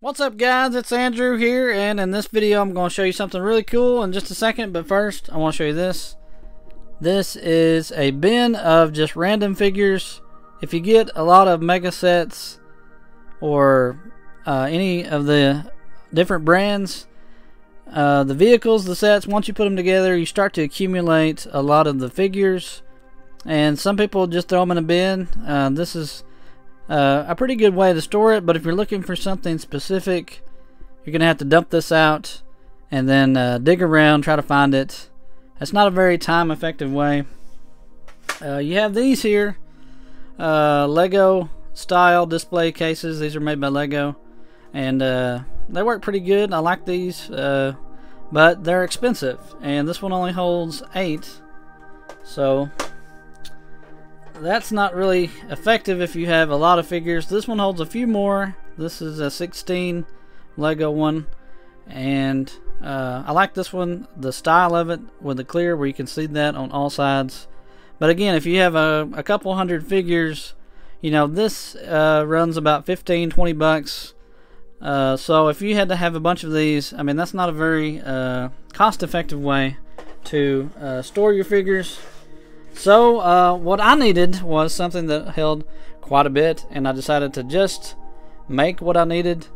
What's up, guys? It's Andrew here, and in this video I'm going to show you something really cool in just a second. But first I want to show you this. This is a bin of just random figures. If you get a lot of mega sets or any of the different brands, the vehicles, the sets, once you put them together, you start to accumulate a lot of the figures, and some people just throw them in a bin. This is a pretty good way to store it, but if you're looking for something specific, you're gonna have to dump this out and then dig around, try to find it. It's not a very time-effective way. You have these here, Lego style display cases. These are made by Lego, and they work pretty good. I like these, but they're expensive, and this one only holds 8, so that's not really effective if you have a lot of figures. This one holds a few more. This is a 16 Lego one, and I like this one, the style of it with the clear where you can see that on all sides. But again, if you have a couple hundred figures, you know, this runs about 15-20 bucks. So if you had to have a bunch of these, I mean, that's not a very cost-effective way to store your figures. So what I needed was something that held quite a bit, and I decided to just make what I needed.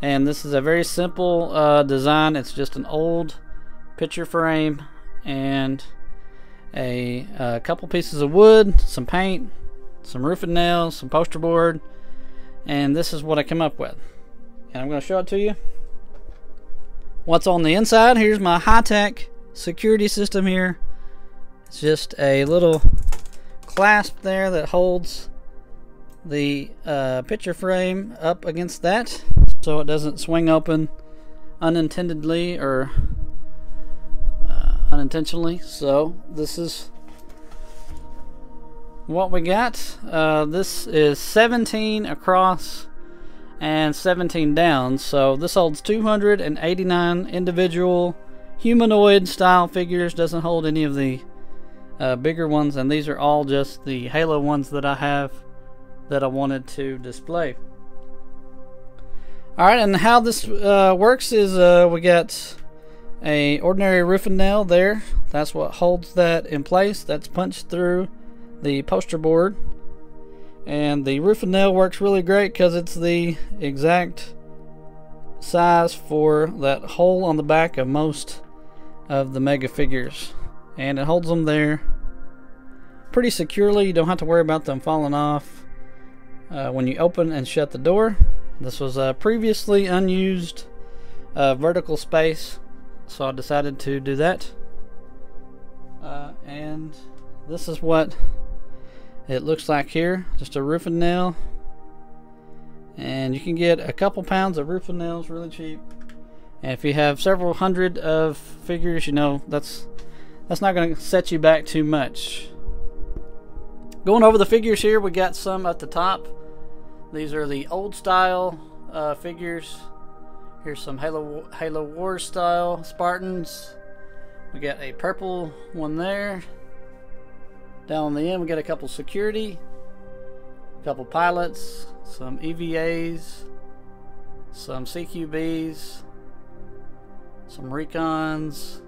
And this is a very simple design. It's just an old picture frame and a couple pieces of wood, some paint, some roofing nails, some poster board, and this is what I came up with. And I'm going to show it to you. What's on the inside? Here's my high-tech security system here. It's just a little clasp there that holds the picture frame up against that, so it doesn't swing open unintendedly or unintentionally. So this is what we got. This is 17 across and 17 down, so this holds 289 individual humanoid style figures. Doesn't hold any of the bigger ones, and these are all just the Halo ones that I have that I wanted to display. Alright, and how this works is we got a ordinary roofing nail there. That's what holds that in place. That's punched through the poster board, and the roofing nail works really great because it's the exact size for that hole on the back of most of the mega figures, and it holds them there pretty securely. You don't have to worry about them falling off when you open and shut the door. This was a previously unused vertical space, so I decided to do that. And this is what it looks like here. Just a roofing nail, and you can get a couple pounds of roofing nails really cheap. And if you have several hundred of figures, you know, that's not going to set you back too much. Going over the figures here, we got some at the top. These are the old style figures. Here's some Halo Wars style Spartans. We got a purple one there. Down on the end we got a couple security, a couple pilots, some EVAs, some CQBs, some recons.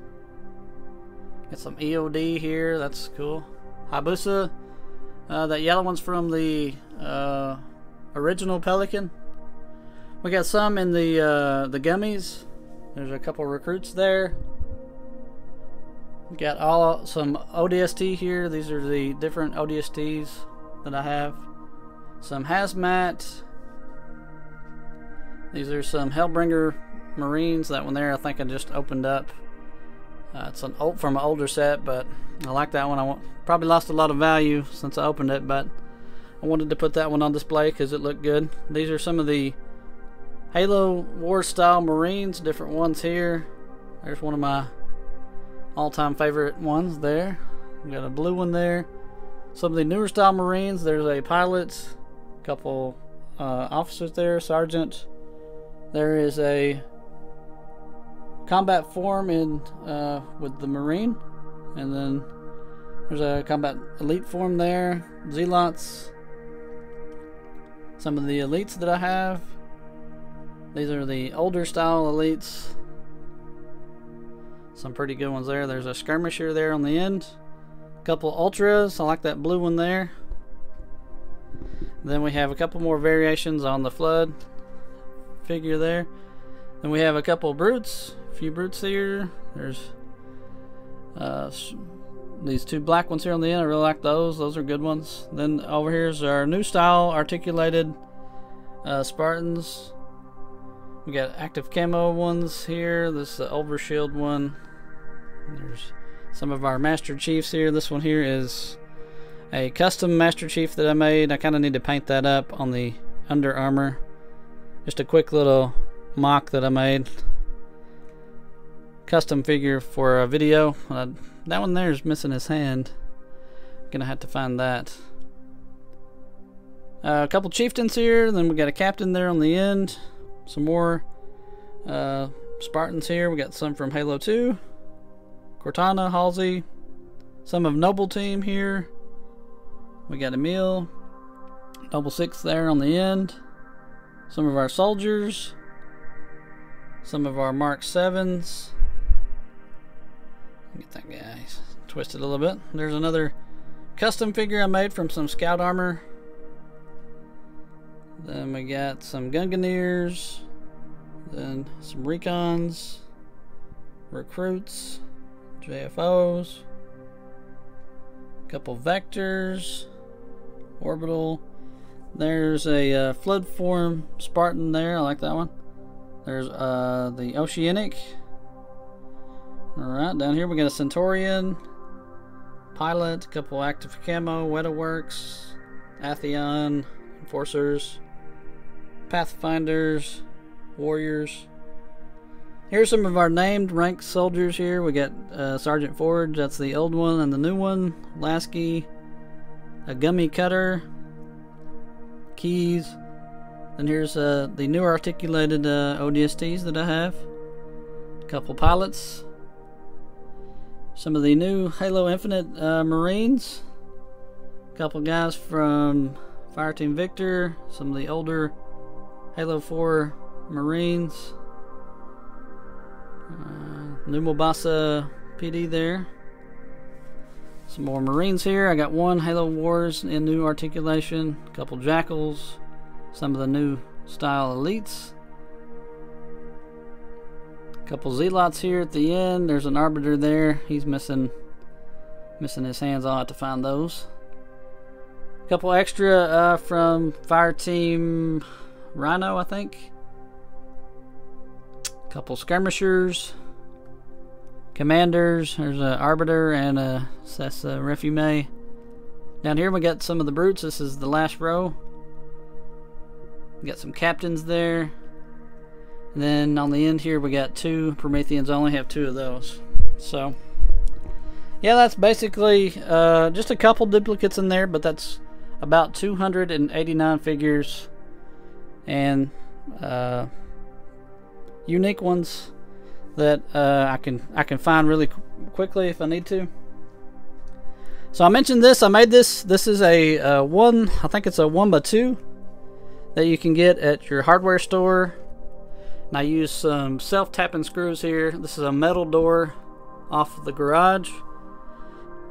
Got some EOD here, that's cool. Hayabusa. That yellow one's from the original Pelican. We got some in the gummies. There's a couple recruits there. We got some ODST here. These are the different ODSTs that I have. Some hazmat. These are some Hellbringer Marines. That one there I think I just opened up. It's from an older set, but I like that one. I probably lost a lot of value since I opened it, but I wanted to put that one on display because it looked good. These are some of the Halo War style Marines, different ones here. There's one of my all-time favorite ones there. We got a blue one there. Some of the newer style Marines. There's a pilot, a couple officers there, sergeant. There is a combat form in with the Marine, and then there's a combat elite form there, zealots, some of the elites that I have, These are the older style elites. Some pretty good ones there. There's a skirmisher there on the end. A couple ultras. I like that blue one there. Then we have a couple more variations on the flood figure there. Then we have a couple brutes. A few brutes here. There's these two black ones here on the end. I really like those. Those are good ones. Then over here's our new style articulated Spartans. We got active camo ones here. This is the overshield one. There's some of our Master Chiefs here. This one here is a custom Master Chief that I made. I kind of need to paint that up on the under armor. Just a quick little mock that I made. Custom figure for a video. That one there is missing his hand. Gonna have to find that. A couple chieftains here. Then we got a captain there on the end. Some more Spartans here. We got some from Halo 2. Cortana, Halsey. Some of Noble Team here. We got Emil. Noble 6 there on the end. Some of our soldiers. Some of our Mark 7s. Get that guy twisted a little bit. There's another custom figure I made from some scout armor. Then we got some Gunganiers. Then some Recons. Recruits. JFOs. Couple Vectors. Orbital. There's a flood form Spartan there. I like that one. There's the Oceanic. Alright, down here we got a Centurion. Pilot. A couple active camo. Wetaworks. Atheon. Enforcers. Pathfinders. Warriors. Here's some of our named ranked soldiers here. We got Sergeant Forge, that's the old one, and the new one. Lasky, a Gummy Cutter, Keys. Then here's the new articulated ODSTs that I have. A couple pilots. Some of the new Halo Infinite Marines. A couple guys from Fireteam Victor. Some of the older Halo 4 Marines. New Mombasa PD there. Some more Marines here. I got one Halo Wars in new articulation. A couple Jackals. Some of the new style elites. A couple Zealots here at the end. There's an Arbiter there. He's missing his hands. I'll have to find those. A couple extra from Fireteam Rhino, I think. Couple skirmishers, commanders. There's an arbiter and that's a refume. Down here we got some of the brutes. This is the last row. We got some captains there. And then on the end here we got two Prometheans. I only have two of those. So yeah, that's basically just a couple duplicates in there, but that's about 289 figures and unique ones that I can find really quickly if I need to. So I mentioned this. I made this. This is a one. I think it's a 1x2 that you can get at your hardware store. And I use some self-tapping screws here. This is a metal door off of the garage.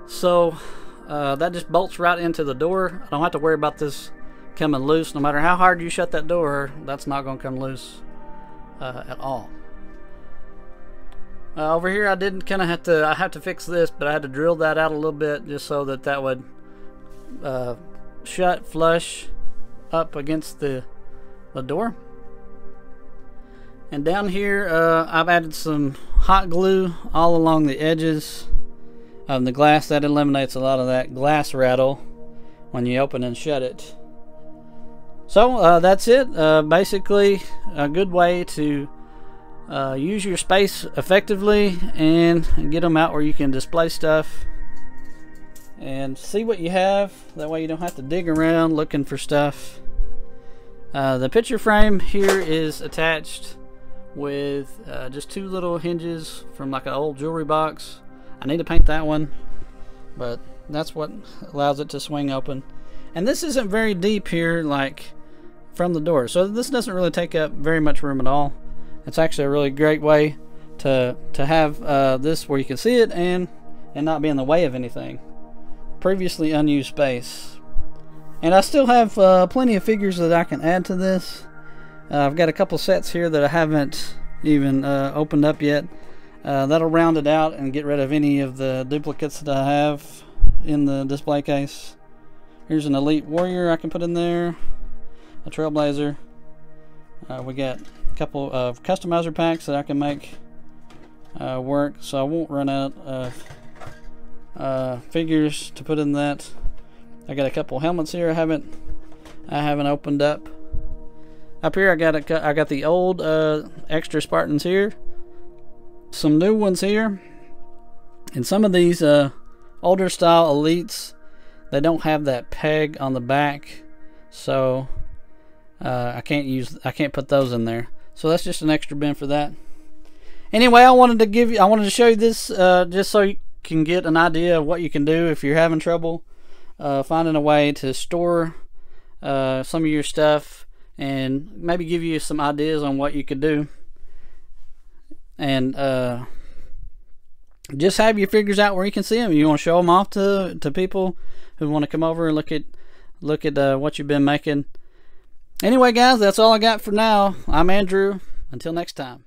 So that just bolts right into the door. I don't have to worry about this coming loose. No matter how hard you shut that door, that's not going to come loose at all. Over here I did kind of have to fix this, but I had to drill that out a little bit just so that would shut flush up against the door. And down here I've added some hot glue all along the edges of the glass. That eliminates a lot of that glass rattle when you open and shut it. So that's it. Basically a good way to use your space effectively and get them out where you can display stuff and see what you have. That way you don't have to dig around looking for stuff. The picture frame here is attached with just two little hinges from like an old jewelry box. I need to paint that one, but that's what allows it to swing open. And this isn't very deep here, like from the door. So this doesn't really take up very much room at all. It's actually a really great way to have this where you can see it and not be in the way of anything. Previously unused space. And I still have plenty of figures that I can add to this. I've got a couple sets here that I haven't even opened up yet. That'll round it out and get rid of any of the duplicates that I have in the display case. Here's an elite warrior I can put in there, a trailblazer. We got a couple of customizer packs that I can make work, so I won't run out of figures to put in that. I got a couple helmets here I haven't opened up. Up here I got the old extra Spartans here, some new ones here, and some of these older style elites, they don't have that peg on the back, so I can't put those in there. So that's just an extra bin for that. Anyway, I wanted to show you this just so you can get an idea of what you can do if you're having trouble finding a way to store some of your stuff, and maybe give you some ideas on what you could do. And just have your figures out where you can see them. You want to show them off to people who want to come over and look at what you've been making. Anyway, guys, that's all I got for now. I'm Andrew. Until next time.